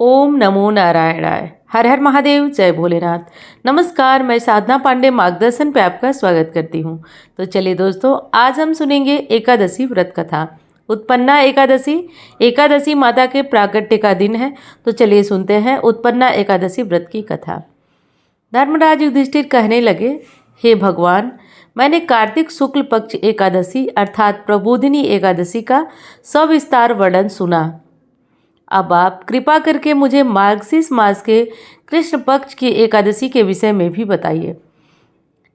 ओम नमो नारायणाय। हर हर महादेव, जय भोलेनाथ। नमस्कार, मैं साधना पांडे मार्गदर्शन पे आपका स्वागत करती हूँ। तो चलिए दोस्तों, आज हम सुनेंगे एकादशी व्रत कथा। उत्पन्ना एकादशी। एकादशी माता के प्राकट्य का दिन है। तो चलिए सुनते हैं उत्पन्ना एकादशी व्रत की कथा। धर्मराज युधिष्ठिर कहने लगे, हे भगवान, मैंने कार्तिक शुक्ल पक्ष एकादशी अर्थात प्रबोधिनी एकादशी का सविस्तार वर्णन सुना। अब आप कृपा करके मुझे मार्गशीर्ष मास के कृष्ण पक्ष की एकादशी के विषय में भी बताइए।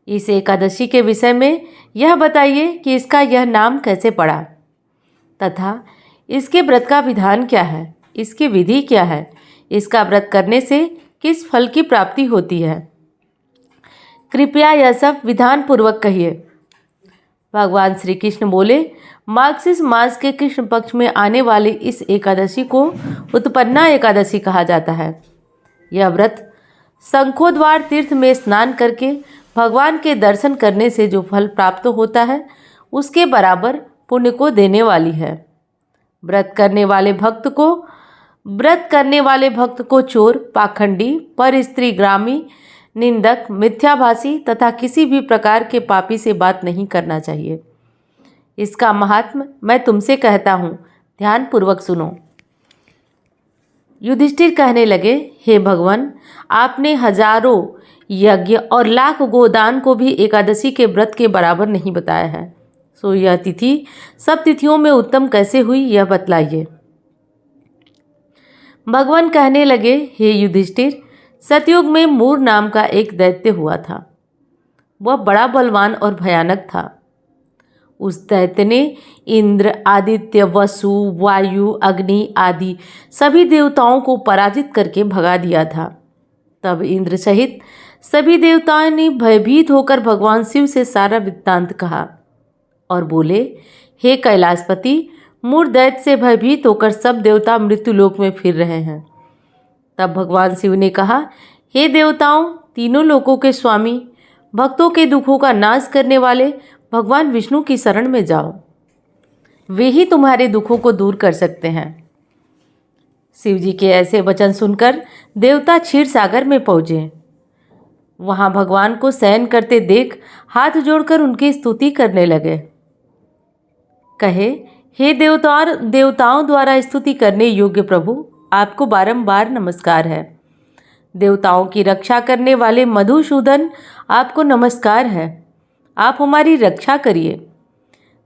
इस एकादशी के विषय में यह बताइए कि इसका यह नाम कैसे पड़ा तथा इसके व्रत का विधान क्या है, इसकी विधि क्या है, इसका व्रत करने से किस फल की प्राप्ति होती है। कृपया यह सब विधान पूर्वक कहिए। भगवान श्री कृष्ण बोले, मार्गशीर्ष मास के कृष्ण पक्ष में आने वाली इस एकादशी को उत्पन्ना एकादशी कहा जाता है। यह व्रत शंखोद्वार तीर्थ में स्नान करके भगवान के दर्शन करने से जो फल प्राप्त होता है उसके बराबर पुण्य को देने वाली है। व्रत करने वाले भक्त को चोर, पाखंडी, पर स्त्री ग्रामी, निंदक, मिथ्याभाषी तथा किसी भी प्रकार के पापी से बात नहीं करना चाहिए। इसका महात्म्य मैं तुमसे कहता हूँ, ध्यान पूर्वक सुनो। युधिष्ठिर कहने लगे, हे भगवान, आपने हजारों यज्ञ और लाख गोदान को भी एकादशी के व्रत के बराबर नहीं बताया है। सो यह तिथि सब तिथियों में उत्तम कैसे हुई, यह बतलाइए। भगवान कहने लगे, हे युधिष्ठिर, सतयुग में मूर नाम का एक दैत्य हुआ था। वह बड़ा बलवान और भयानक था। उस दैत्य ने इंद्र, आदित्य, वसु, वायु, अग्नि आदि सभी देवताओं को पराजित करके भगा दिया था। तब इंद्र सहित सभी देवताओं ने भयभीत होकर भगवान शिव से सारा वृत्तांत कहा और बोले, हे कैलाशपति, मूर दैत्य से भयभीत होकर सब देवता मृत्युलोक में फिर रहे हैं। तब भगवान शिव ने कहा, हे देवताओं, तीनों लोकों के स्वामी, भक्तों के दुखों का नाश करने वाले भगवान विष्णु की शरण में जाओ। वे ही तुम्हारे दुखों को दूर कर सकते हैं। शिव जी के ऐसे वचन सुनकर देवता क्षीर सागर में पहुँचे। वहाँ भगवान को शयन करते देख हाथ जोड़कर उनकी स्तुति करने लगे। कहे, हे देवताओं द्वारा स्तुति करने योग्य प्रभु, आपको बारंबार नमस्कार है। देवताओं की रक्षा करने वाले मधुसूदन, आपको नमस्कार है। आप हमारी रक्षा करिए।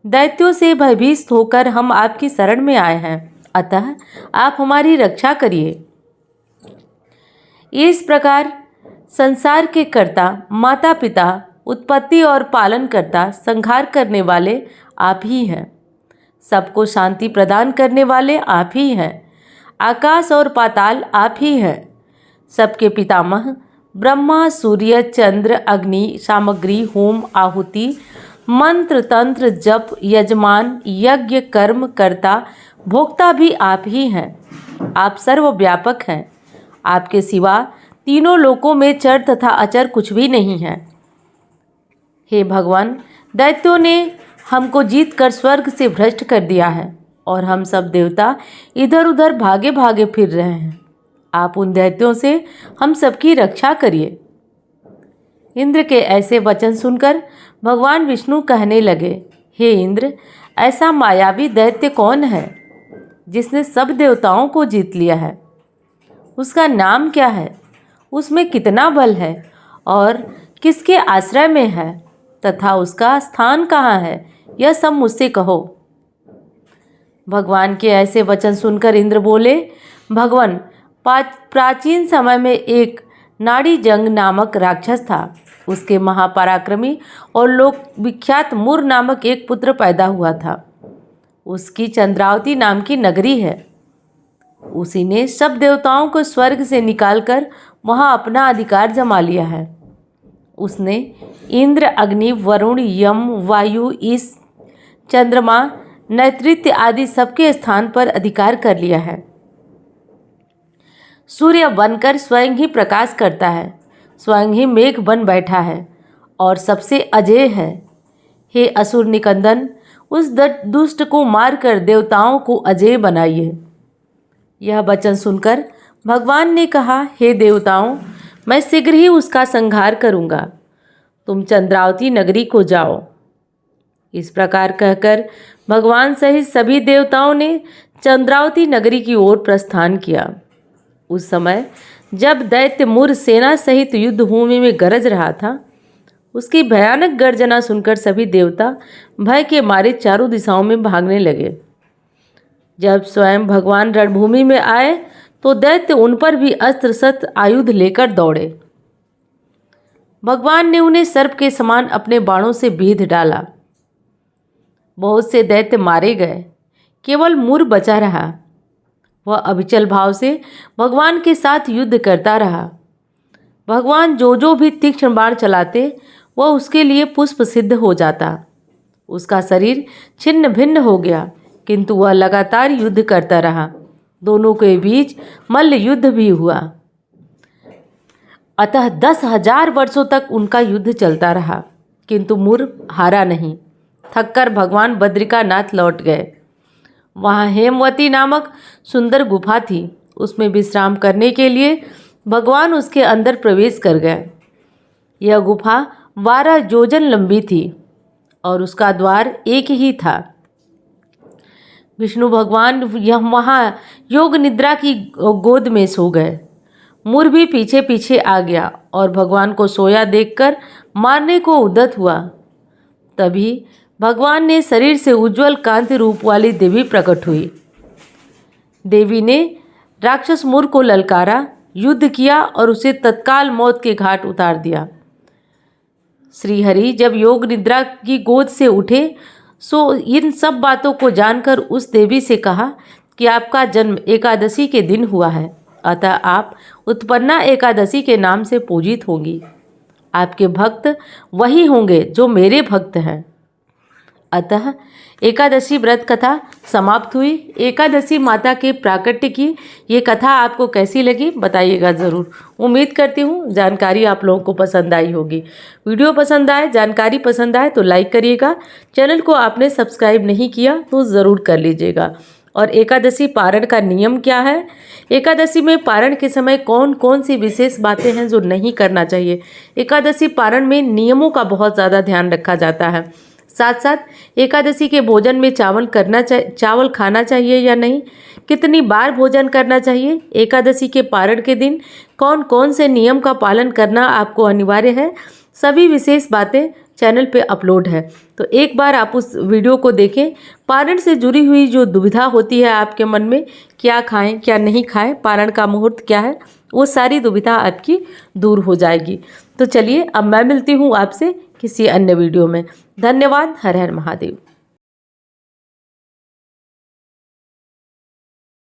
दैत्यों से भयभीत होकर हम आपकी शरण में आए हैं, अतः आप हमारी रक्षा करिए। इस प्रकार संसार के कर्ता, माता पिता, उत्पत्ति और पालन करता, संहार करने वाले आप ही हैं। सबको शांति प्रदान करने वाले आप ही हैं। आकाश और पाताल आप ही हैं। सबके पितामह ब्रह्मा, सूर्य, चंद्र, अग्नि, सामग्री, होम, आहुति, मंत्र, तंत्र, जप, यजमान, यज्ञ, कर्म, कर्ता, भोक्ता भी आप ही हैं। आप सर्वव्यापक हैं। आपके सिवा तीनों लोकों में चर तथा अचर कुछ भी नहीं है। हे भगवान, दैत्यों ने हमको जीत कर स्वर्ग से भ्रष्ट कर दिया है और हम सब देवता इधर उधर भागे भागे फिर रहे हैं। आप उन दैत्यों से हम सबकी रक्षा करिए। इंद्र के ऐसे वचन सुनकर भगवान विष्णु कहने लगे, हे इंद्र, ऐसा मायावी दैत्य कौन है जिसने सब देवताओं को जीत लिया है? उसका नाम क्या है? उसमें कितना बल है और किसके आश्रय में है तथा उसका स्थान कहाँ है, यह सब मुझसे कहो। भगवान के ऐसे वचन सुनकर इंद्र बोले, भगवान, प्राचीन समय में एक नाड़ीजंग नामक राक्षस था। उसके महापराक्रमी और लोक विख्यात मूर नामक एक पुत्र पैदा हुआ था। उसकी चंद्रावती नाम की नगरी है। उसी ने सब देवताओं को स्वर्ग से निकालकर वहां अपना अधिकार जमा लिया है। उसने इंद्र, अग्नि, वरुण, यम, वायु, ईश, चंद्रमा, नैऋत्य आदि सबके स्थान पर अधिकार कर लिया है। सूर्य बनकर स्वयं ही प्रकाश करता है, स्वयं ही मेघ बन बैठा है और सबसे अजेय है। हे असुर निकंदन, उस दुष्ट को मारकर देवताओं को अजेय बनाइए। यह वचन सुनकर भगवान ने कहा, हे देवताओं, मैं शीघ्र ही उसका संहार करूंगा, तुम चंद्रावती नगरी को जाओ। इस प्रकार कहकर भगवान सहित सभी देवताओं ने चंद्रावती नगरी की ओर प्रस्थान किया। उस समय जब दैत्य मुर सेना सहित युद्ध भूमि में गरज रहा था, उसकी भयानक गर्जना सुनकर सभी देवता भय के मारे चारों दिशाओं में भागने लगे। जब स्वयं भगवान रणभूमि में आए तो दैत्य उन पर भी अस्त्र शस्त्र आयुध लेकर दौड़े। भगवान ने उन्हें सर्प के समान अपने बाणों से बीध डाला। बहुत से दैत्य मारे गए, केवल मुर बचा रहा। वह अविचल भाव से भगवान के साथ युद्ध करता रहा। भगवान जो भी तीक्ष्ण बाण चलाते वह उसके लिए पुष्प सिद्ध हो जाता। उसका शरीर छिन्न भिन्न हो गया, किंतु वह लगातार युद्ध करता रहा। दोनों के बीच मल्ल युद्ध भी हुआ। अतः 10,000 वर्षों तक उनका युद्ध चलता रहा, किंतु मुर हारा नहीं। थककर भगवान बद्रिकानाथ लौट गए। वहाँ हेमवती नामक सुंदर गुफा थी। उसमें विश्राम करने के लिए भगवान उसके अंदर प्रवेश कर गए। यह गुफा 12 योजन लंबी थी और उसका द्वार एक ही था। विष्णु भगवान वहाँ योग निद्रा की गोद में सो गए। मुर भी पीछे पीछे आ गया और भगवान को सोया देखकर मारने को उद्यत हुआ। तभी भगवान ने शरीर से उज्ज्वल कांति रूप वाली देवी प्रकट हुई। देवी ने राक्षस मुर को ललकारा, युद्ध किया और उसे तत्काल मौत के घाट उतार दिया। श्रीहरि जब योग निद्रा की गोद से उठे सो इन सब बातों को जानकर उस देवी से कहा कि आपका जन्म एकादशी के दिन हुआ है, अतः आप उत्पन्ना एकादशी के नाम से पूजित होंगी। आपके भक्त वही होंगे जो मेरे भक्त हैं। अतः एकादशी व्रत कथा समाप्त हुई। एकादशी माता के प्राकट्य की ये कथा आपको कैसी लगी बताइएगा ज़रूर। उम्मीद करती हूँ जानकारी आप लोगों को पसंद आई होगी। वीडियो पसंद आए, जानकारी पसंद आए तो लाइक करिएगा। चैनल को आपने सब्सक्राइब नहीं किया तो ज़रूर कर लीजिएगा। और एकादशी पारण का नियम क्या है, एकादशी में पारण के समय कौन कौन सी विशेष बातें हैं जो नहीं करना चाहिए। एकादशी पारण में नियमों का बहुत ज़्यादा ध्यान रखा जाता है। साथ साथ एकादशी के भोजन में चावल खाना चाहिए या नहीं, कितनी बार भोजन करना चाहिए, एकादशी के पारण के दिन कौन कौन से नियम का पालन करना आपको अनिवार्य है, सभी विशेष बातें चैनल पे अपलोड है। तो एक बार आप उस वीडियो को देखें। पारण से जुड़ी हुई जो दुविधा होती है आपके मन में, क्या खाएं क्या नहीं खाएं, पारण का मुहूर्त क्या है, वो सारी दुविधा आपकी दूर हो जाएगी। तो चलिए अब मैं मिलती हूँ आपसे किसी अन्य वीडियो में। धन्यवाद। हर हर महादेव।